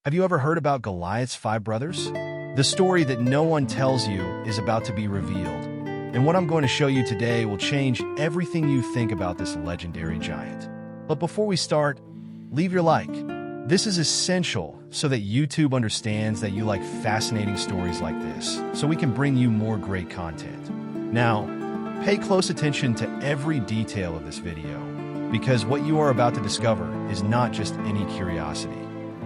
Have you ever heard about Goliath's 5 brothers? The story that no one tells you is about to be revealed, and what I'm going to show you today will change everything you think about this legendary giant. But before we start, leave your like. This is essential so that YouTube understands that you like fascinating stories like this, so we can bring you more great content. Now, pay close attention to every detail of this video, because what you are about to discover is not just any curiosity.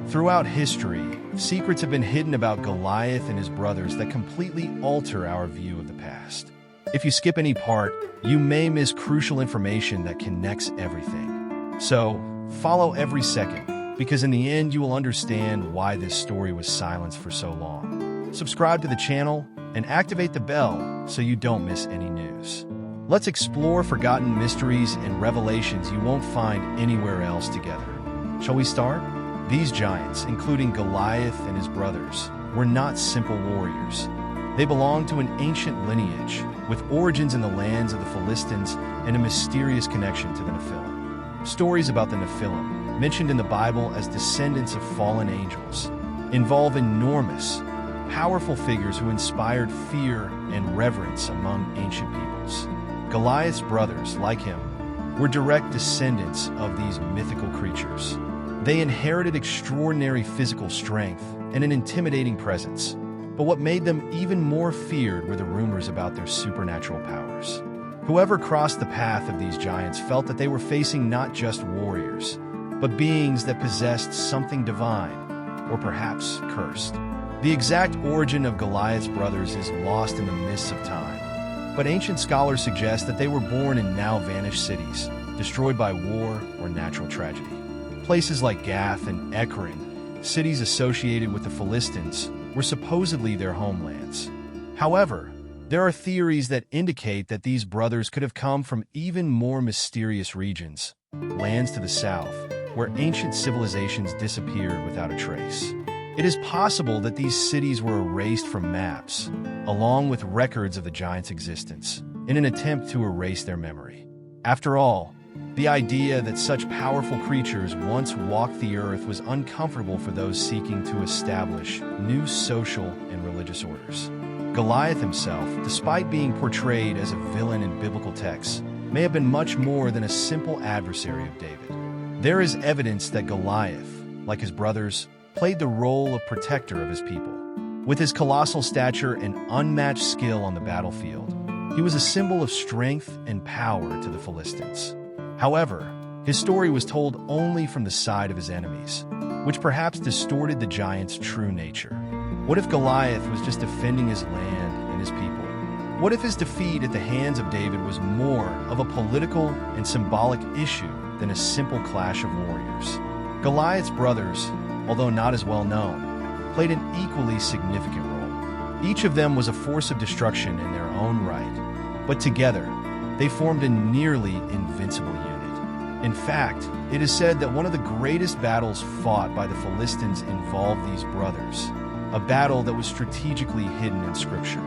Throughout history, secrets have been hidden about Goliath and his brothers that completely alter our view of the past. If you skip any part, you may miss crucial information that connects everything. So, follow every second, because in the end you will understand why this story was silenced for so long. Subscribe to the channel and activate the bell so you don't miss any news. Let's explore forgotten mysteries and revelations you won't find anywhere else together. Shall we start? These giants, including Goliath and his brothers, were not simple warriors. They belonged to an ancient lineage, with origins in the lands of the Philistines and a mysterious connection to the Nephilim. Stories about the Nephilim, mentioned in the Bible as descendants of fallen angels, involve enormous, powerful figures who inspired fear and reverence among ancient peoples. Goliath's brothers, like him, were direct descendants of these mythical creatures. They inherited extraordinary physical strength and an intimidating presence, but what made them even more feared were the rumors about their supernatural powers. Whoever crossed the path of these giants felt that they were facing not just warriors, but beings that possessed something divine, or perhaps cursed. The exact origin of Goliath's brothers is lost in the mists of time, but ancient scholars suggest that they were born in now-vanished cities, destroyed by war or natural tragedy. Places like Gath and Ekron, cities associated with the Philistines, were supposedly their homelands. However, there are theories that indicate that these brothers could have come from even more mysterious regions, lands to the south, where ancient civilizations disappeared without a trace. It is possible that these cities were erased from maps, along with records of the giants' existence, in an attempt to erase their memory. After all, the idea that such powerful creatures once walked the earth was uncomfortable for those seeking to establish new social and religious orders. Goliath himself, despite being portrayed as a villain in biblical texts, may have been much more than a simple adversary of David. There is evidence that Goliath, like his brothers, played the role of protector of his people. With his colossal stature and unmatched skill on the battlefield, he was a symbol of strength and power to the Philistines. However, his story was told only from the side of his enemies, which perhaps distorted the giant's true nature. What if Goliath was just defending his land and his people? What if his defeat at the hands of David was more of a political and symbolic issue than a simple clash of warriors? Goliath's brothers, although not as well known, played an equally significant role. Each of them was a force of destruction in their own right, but together, they formed a nearly invincible unit. In fact, it is said that one of the greatest battles fought by the Philistines involved these brothers, a battle that was strategically hidden in Scripture.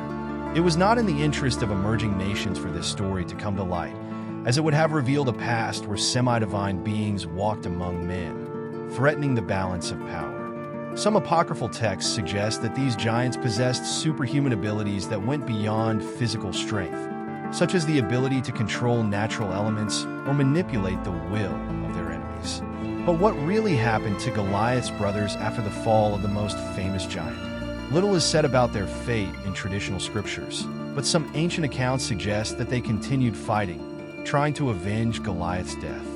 It was not in the interest of emerging nations for this story to come to light, as it would have revealed a past where semi-divine beings walked among men, threatening the balance of power. Some apocryphal texts suggest that these giants possessed superhuman abilities that went beyond physical strength, such as the ability to control natural elements or manipulate the will of their enemies. But what really happened to Goliath's brothers after the fall of the most famous giant? Little is said about their fate in traditional scriptures, but some ancient accounts suggest that they continued fighting, trying to avenge Goliath's death.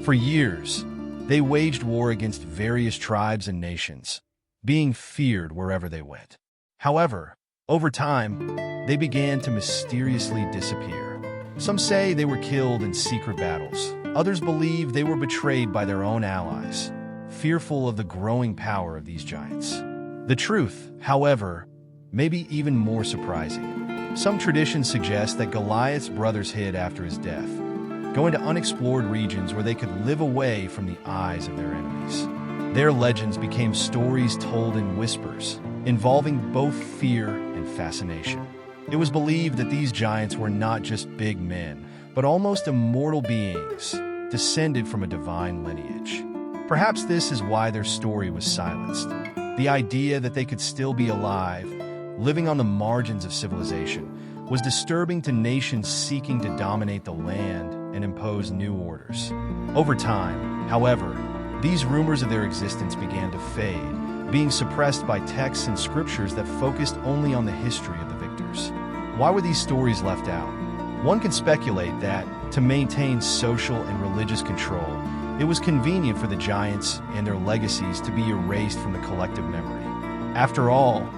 For years, they waged war against various tribes and nations, being feared wherever they went. However, over time, they began to mysteriously disappear. Some say they were killed in secret battles. Others believe they were betrayed by their own allies, fearful of the growing power of these giants. The truth, however, may be even more surprising. Some traditions suggest that Goliath's brothers hid after his death, going to unexplored regions where they could live away from the eyes of their enemies. Their legends became stories told in whispers, involving both fear and fascination. It was believed that these giants were not just big men, but almost immortal beings, descended from a divine lineage. Perhaps this is why their story was silenced. The idea that they could still be alive, living on the margins of civilization, was disturbing to nations seeking to dominate the land and impose new orders. Over time, however, these rumors of their existence began to fade, being suppressed by texts and scriptures that focused only on the history of the victors. Why were these stories left out? One can speculate that, to maintain social and religious control, it was convenient for the giants and their legacies to be erased from the collective memory. After all,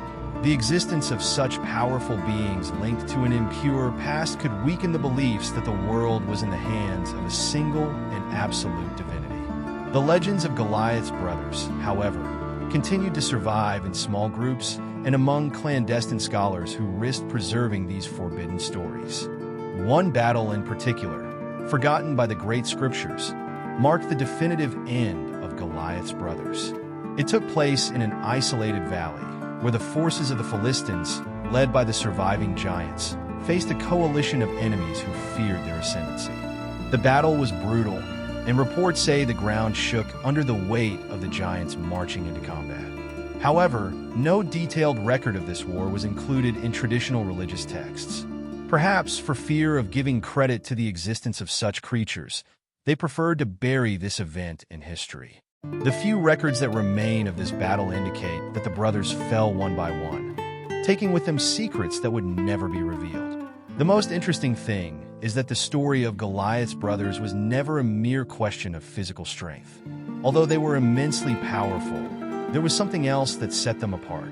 the existence of such powerful beings linked to an impure past could weaken the beliefs that the world was in the hands of a single and absolute divinity. The legends of Goliath's brothers, however, continued to survive in small groups and among clandestine scholars who risked preserving these forbidden stories. One battle in particular, forgotten by the great scriptures, marked the definitive end of Goliath's brothers. It took place in an isolated valley, where the forces of the Philistines, led by the surviving giants, faced a coalition of enemies who feared their ascendancy. The battle was brutal, and reports say the ground shook under the weight of the giants marching into combat. However, no detailed record of this war was included in traditional religious texts. Perhaps for fear of giving credit to the existence of such creatures, they preferred to bury this event in history. The few records that remain of this battle indicate that the brothers fell one by one, taking with them secrets that would never be revealed. The most interesting thing is that the story of Goliath's brothers was never a mere question of physical strength. Although they were immensely powerful, there was something else that set them apart: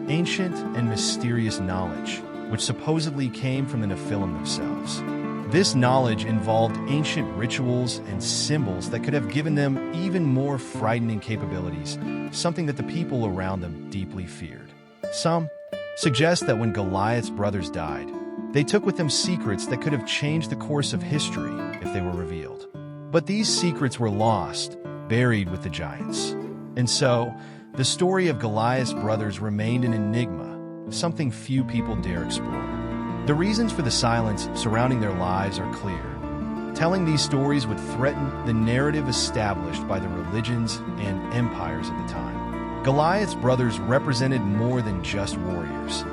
ancient and mysterious knowledge, which supposedly came from the Nephilim themselves. This knowledge involved ancient rituals and symbols that could have given them even more frightening capabilities, something that the people around them deeply feared. Some suggest that when Goliath's brothers died, they took with them secrets that could have changed the course of history if they were revealed. But these secrets were lost, buried with the giants. And so, the story of Goliath's brothers remained an enigma, something few people dare explore. The reasons for the silence surrounding their lives are clear. Telling these stories would threaten the narrative established by the religions and empires of the time. Goliath's brothers represented more than just warriors.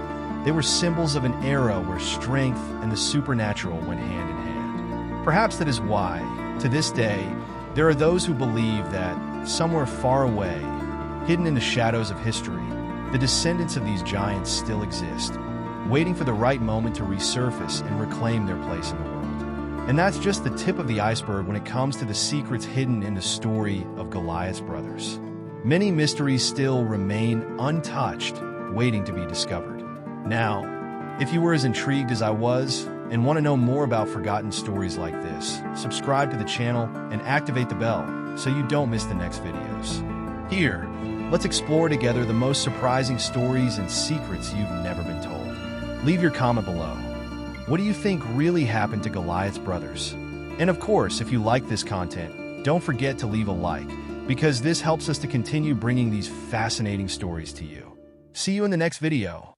They were symbols of an era where strength and the supernatural went hand in hand. Perhaps that is why, to this day, there are those who believe that, somewhere far away, hidden in the shadows of history, the descendants of these giants still exist, waiting for the right moment to resurface and reclaim their place in the world. And that's just the tip of the iceberg when it comes to the secrets hidden in the story of Goliath's brothers. Many mysteries still remain untouched, waiting to be discovered. Now, if you were as intrigued as I was and want to know more about forgotten stories like this, subscribe to the channel and activate the bell so you don't miss the next videos. Here, let's explore together the most surprising stories and secrets you've never been told. Leave your comment below. What do you think really happened to Goliath's brothers? And of course, if you like this content, don't forget to leave a like, because this helps us to continue bringing these fascinating stories to you. See you in the next video.